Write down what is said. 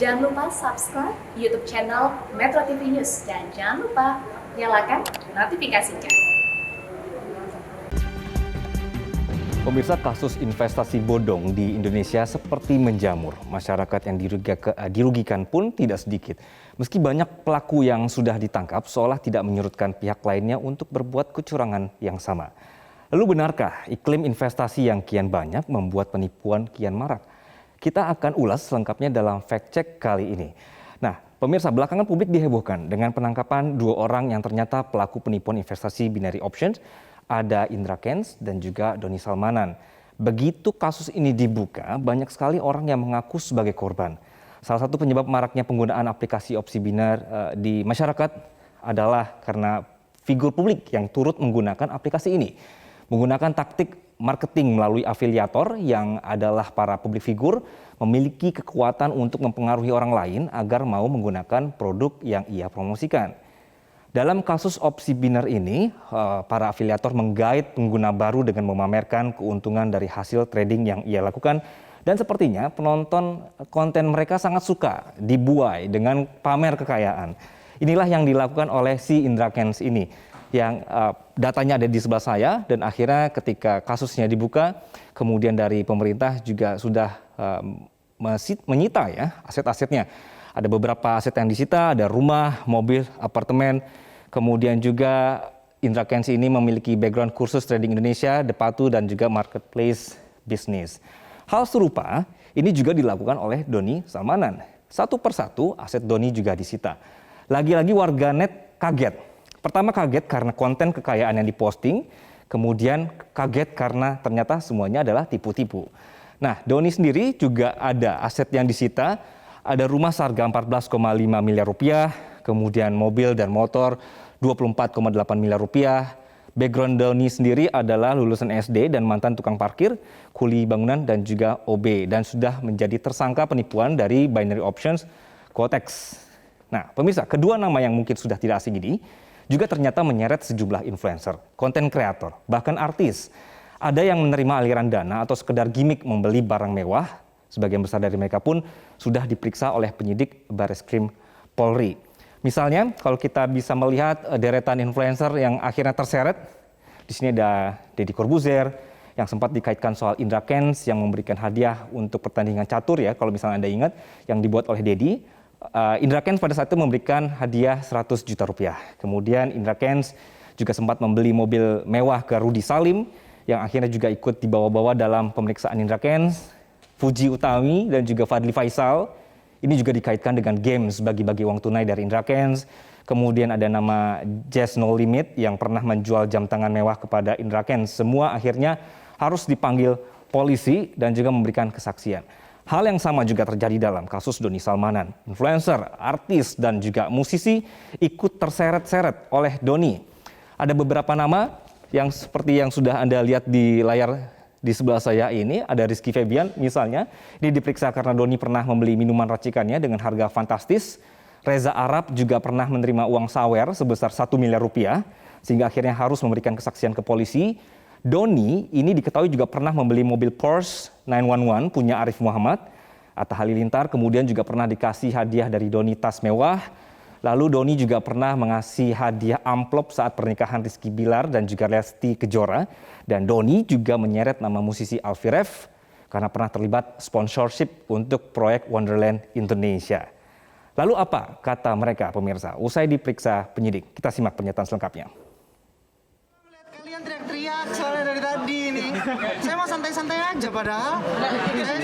Jangan lupa subscribe YouTube channel Metro TV News dan jangan lupa nyalakan notifikasinya. Pemirsa, kasus investasi bodong di Indonesia seperti menjamur. Masyarakat yang dirugikan pun tidak sedikit. Meski banyak pelaku yang sudah ditangkap, seolah tidak menyurutkan pihak lainnya untuk berbuat kecurangan yang sama. Lalu benarkah iklim investasi yang kian banyak membuat penipuan kian marak? Kita akan ulas selengkapnya dalam fact check kali ini. Nah, pemirsa, belakangan publik dihebohkan dengan penangkapan 2 orang yang ternyata pelaku penipuan investasi binary options. Ada Indra Kents dan juga Doni Salmanan. Begitu kasus ini dibuka, banyak sekali orang yang mengaku sebagai korban. Salah satu penyebab maraknya penggunaan aplikasi opsi binar di masyarakat adalah karena figur publik yang turut menggunakan aplikasi ini. Menggunakan taktik marketing melalui afiliator yang adalah para publik figur memiliki kekuatan untuk mempengaruhi orang lain agar mau menggunakan produk yang ia promosikan. Dalam kasus opsi binar ini, para afiliator menggait pengguna baru dengan memamerkan keuntungan dari hasil trading yang ia lakukan. Dan sepertinya penonton konten mereka sangat suka dibuai dengan pamer kekayaan. Inilah yang dilakukan oleh si Indra Kents ini, yang datanya ada di sebelah saya, dan akhirnya ketika kasusnya dibuka, kemudian dari pemerintah juga sudah menyita ya aset-asetnya. Ada beberapa aset yang disita, ada rumah, mobil, apartemen. Kemudian juga Indra Kents ini memiliki background kursus trading Indonesia, Depatu, dan juga marketplace bisnis. Hal serupa ini juga dilakukan oleh Doni Salmanan. Satu persatu aset Doni juga disita. Lagi-lagi warganet kaget. Pertama kaget karena konten kekayaan yang diposting, kemudian kaget karena ternyata semuanya adalah tipu-tipu. Nah, Doni sendiri juga ada aset yang disita. Ada rumah seharga 14,5 miliar rupiah, kemudian mobil dan motor 24,8 miliar rupiah. Background Doni sendiri adalah lulusan SD dan mantan tukang parkir, kuli bangunan dan juga OB, dan sudah menjadi tersangka penipuan dari binary options Quotex. Nah, pemirsa, kedua nama yang mungkin sudah tidak asing ini juga ternyata menyeret sejumlah influencer, konten kreator, bahkan artis. Ada yang menerima aliran dana atau sekedar gimmick membeli barang mewah. Sebagian besar dari mereka pun sudah diperiksa oleh penyidik Bareskrim Polri. Misalnya, kalau kita bisa melihat deretan influencer yang akhirnya terseret, di sini ada Deddy Corbuzier yang sempat dikaitkan soal Indra Kents yang memberikan hadiah untuk pertandingan catur ya, kalau misalnya Anda ingat, yang dibuat oleh Deddy. Indra Kents pada saat itu memberikan hadiah 100 juta rupiah. Kemudian Indra Kents juga sempat membeli mobil mewah ke Rudy Salim yang akhirnya juga ikut dibawa-bawa dalam pemeriksaan Indra Kents. Fuji Utami dan juga Fadli Faisal, ini juga dikaitkan dengan games bagi-bagi uang tunai dari Indra Kents. Kemudian ada nama Jazz No Limit yang pernah menjual jam tangan mewah kepada Indra Kents. Semua akhirnya harus dipanggil polisi dan juga memberikan kesaksian. Hal yang sama juga terjadi dalam kasus Doni Salmanan. Influencer, artis, dan juga musisi ikut terseret-seret oleh Doni. Ada beberapa nama yang seperti yang sudah Anda lihat di layar di sebelah saya ini, ada Rizky Febian misalnya. Ini diperiksa karena Doni pernah membeli minuman racikannya dengan harga fantastis. Reza Arab juga pernah menerima uang sawer sebesar 1 miliar rupiah, sehingga akhirnya harus memberikan kesaksian ke polisi. Doni ini diketahui juga pernah membeli mobil Porsche 911 punya Arif Muhammad. Atta Halilintar kemudian juga pernah dikasih hadiah dari Doni tas mewah. Lalu Doni juga pernah mengasih hadiah amplop saat pernikahan Rizky Bilar dan juga Lesti Kejora. Dan Doni juga menyeret nama musisi Alfie Rev karena pernah terlibat sponsorship untuk proyek Wonderland Indonesia. Lalu apa kata mereka pemirsa usai diperiksa penyidik? Kita simak pernyataan selengkapnya. Kalian teriak-teriak soalnya dari tadi nih. Saya mau santai-santai aja padahal. Saya